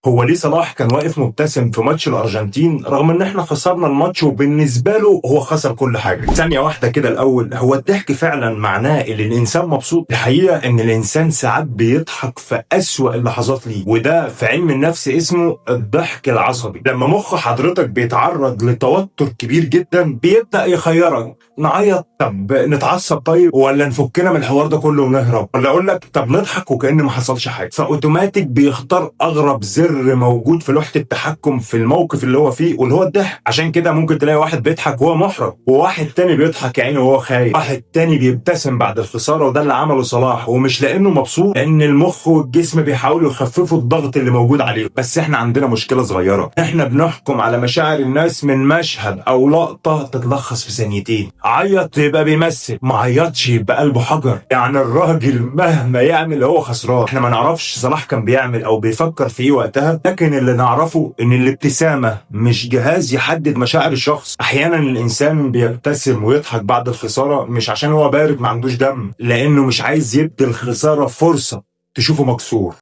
هو ليه صلاح كان واقف مبتسم في ماتش الارجنتين رغم ان احنا خسرنا الماتش وبالنسبه له هو خسر كل حاجه؟ ثانيه واحده كده، الاول هو الضحك فعلا معناه ان الانسان مبسوط؟ الحقيقه ان الانسان ساعات بيضحك في اسوأ اللحظات ليه، وده في علم النفس اسمه الضحك العصبي. لما مخ حضرتك بيتعرض لتوتر كبير جدا بيبدا يخيرك: نعيط، طب نتعصب، طيب، ولا نفكنا من الحوار ده كله ونهرب، ولا اقول لك طب نضحك وكأن ما حصلش حاجه. فاوتوماتيك بيختار اغرب زر موجود في لوحه التحكم في الموقف اللي هو فيه، واللي هو الضحك. عشان كده ممكن تلاقي واحد بيضحك وهو محرج، وواحد تاني بيضحك يا عيني وهو خايف، واحد تاني بيبتسم بعد الخساره، وده اللي عمله صلاح، ومش لانه مبسوط، لان المخ والجسم بيحاولوا يخففوا الضغط اللي موجود عليه. بس احنا عندنا مشكله صغيره، احنا بنحكم على مشاعر الناس من مشهد او لقطه تتلخص في ثانيتين. عيط يبقى بيمثل، ما عيطش يبقى قلبه حجر. يعني الراجل مهما يعمل هو خسران. احنا ما نعرفش صلاح كان بيعمل او بيفكر في ايه وقتها، لكن اللي نعرفه ان الابتسامه مش جهاز يحدد مشاعر الشخص. احيانا الانسان بيبتسم ويضحك بعد الخساره مش عشان هو بارد ما عندوش دم، لانه مش عايز يدي الخساره فرصه تشوفه مكسور.